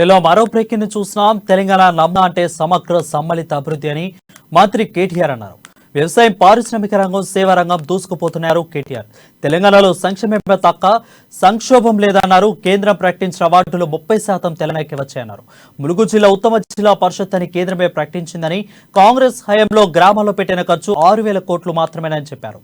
ఇలా మరో బ్రేకింగ్ చూస్తున్నాం. తెలంగాణ నమ్మ అంటే సమగ్ర సమ్మలిత అభివృద్ధి అని మంత్రి కేటీఆర్ అన్నారు. వ్యవసాయం, పారిశ్రామిక రంగం, సేవా రంగం దూసుకుపోతున్నారు కేటీఆర్. తెలంగాణలో సంక్షేమమే తక్క సంక్షోభం లేదన్నారు. కేంద్రం ప్రకటించిన అవార్డులు 30% తెలంగాణకి వచ్చాయన్నారు. ములుగు జిల్లా ఉత్తమ జిల్లా పరిషత్ అని కేంద్రమే ప్రకటించిందని, కాంగ్రెస్ హయాంలో గ్రామాల్లో పెట్టిన ఖర్చు 6,000 కోట్లు మాత్రమేనని చెప్పారు.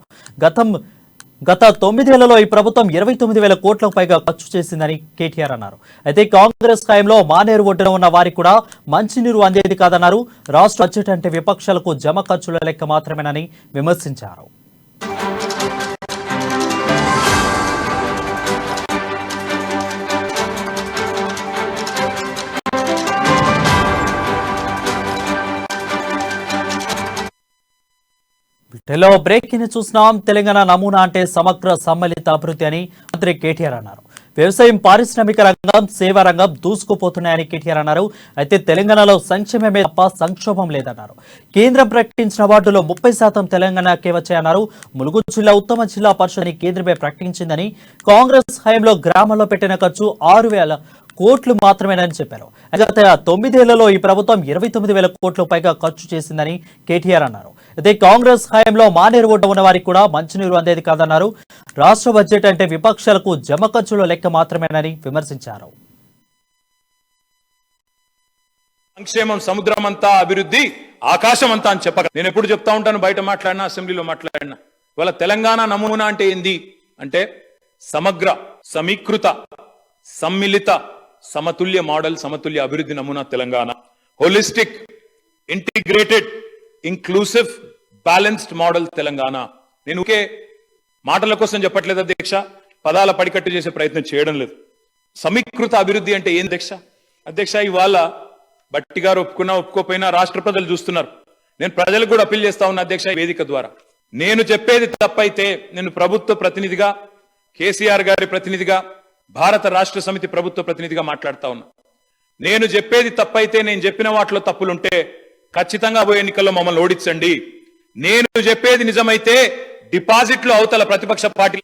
గత 9 ఏళ్లలో ఈ ప్రభుత్వం 29,000 కోట్లకు పైగా ఖర్చు చేసిందని కేటీఆర్ అన్నారు. అయితే కాంగ్రెస్ హయాంలో మానేరు ఒడ్డున ఉన్న వారికి కూడా మంచినీరు అందేది కాదన్నారు. రాష్ట్ర బడ్జెట్ అంటే విపక్షాలకు జమ ఖర్చుల లెక్క మాత్రమేనని విమర్శించారు. బ్రేకింగ్ చూస్తున్నాం. తెలంగాణ నమూనా అంటే సమగ్ర సమ్మలిత అభివృద్ధి అని మంత్రి కేటీఆర్ అన్నారు. వ్యవసాయం, పారిశ్రామిక రంగం, సేవా రంగం దూసుకుపోతున్నాయని కేటీఆర్ అన్నారు. అయితే తెలంగాణలో సంక్షేమమే తప్ప సంక్షోభం లేదన్నారు. కేంద్రం ప్రకటించిన అవార్డులో 30% తెలంగాణకే వచ్చాయన్నారు. ములుగు జిల్లా ఉత్తమ జిల్లా పరిషత్ కేంద్రమే ప్రకటించిందని, కాంగ్రెస్ హయాంలో గ్రామాల్లో పెట్టిన ఖర్చు 6,000 కోట్లు మాత్రమేనని చెప్పారు. గత 9 ఏళ్లలో ఈ ప్రభుత్వం 29,000 కోట్లకు పైగా ఖర్చు చేసిందని కేటీఆర్ అన్నారు. అయితే కాంగ్రెస్ హయాంలో మానేరు ఒడ్డు ఉన్న వారికి కూడా మంచినీరు అందేది కాదన్నారు. రాష్ట్ర బడ్జెట్ అంటే విపక్షాలకు జమ ఖర్చుల లెక్క మాత్రమేనని విమర్శించారు. సంక్షేమం సముద్రమంతా, అభివృద్ధి ఆకాశమంతా అని చెప్పక నేను ఎప్పుడు చెప్తా ఉంటాను, బయట మాట్లాడినా, అసెంబ్లీలో మాట్లాడినా. ఇవాళ తెలంగాణ నమూనా అంటే ఏంది అంటే సమగ్ర, సమీకృత, సమ్మిళిత, సమతుల్య మోడల్, సమతుల్య అభివృద్ధి నమూనా Telangana. Holistic, integrated, inclusive, balanced model Telangana. నేను ఒకే మాటల కోసం చెప్పట్లేదు అధ్యక్ష, పదాల పడికట్టు చేసే ప్రయత్నం చేయడం లేదు. సమీకృత అభివృద్ధి అంటే ఏం అధ్యక్ష? ఇవాళ బట్టి గారు ఒప్పుకున్నా ఒప్పుకోపోయినా రాష్ట్ర ప్రజలు చూస్తున్నారు. నేను ప్రజలకు కూడా అప్పీల్ చేస్తా ఉన్నా అధ్యక్ష, ఈ వేదిక ద్వారా. నేను చెప్పేది తప్పైతే నేను ప్రభుత్వ ప్రతినిధిగా, కేసీఆర్ గారి ప్రతినిధిగా, భారత రాష్ట్ర సమితి ప్రభుత్వ ప్రతినిధిగా మాట్లాడుతా ఉన్నా. నేను చెప్పేది తప్పైతే, నేను చెప్పిన వాటిలో తప్పులుంటే ఖచ్చితంగా పోయే ఎన్నికల్లో మమ్మల్ని ఓడించండి. నేను చెప్పేది నిజమైతే డిపాజిట్లు అవతల ప్రతిపక్ష పార్టీ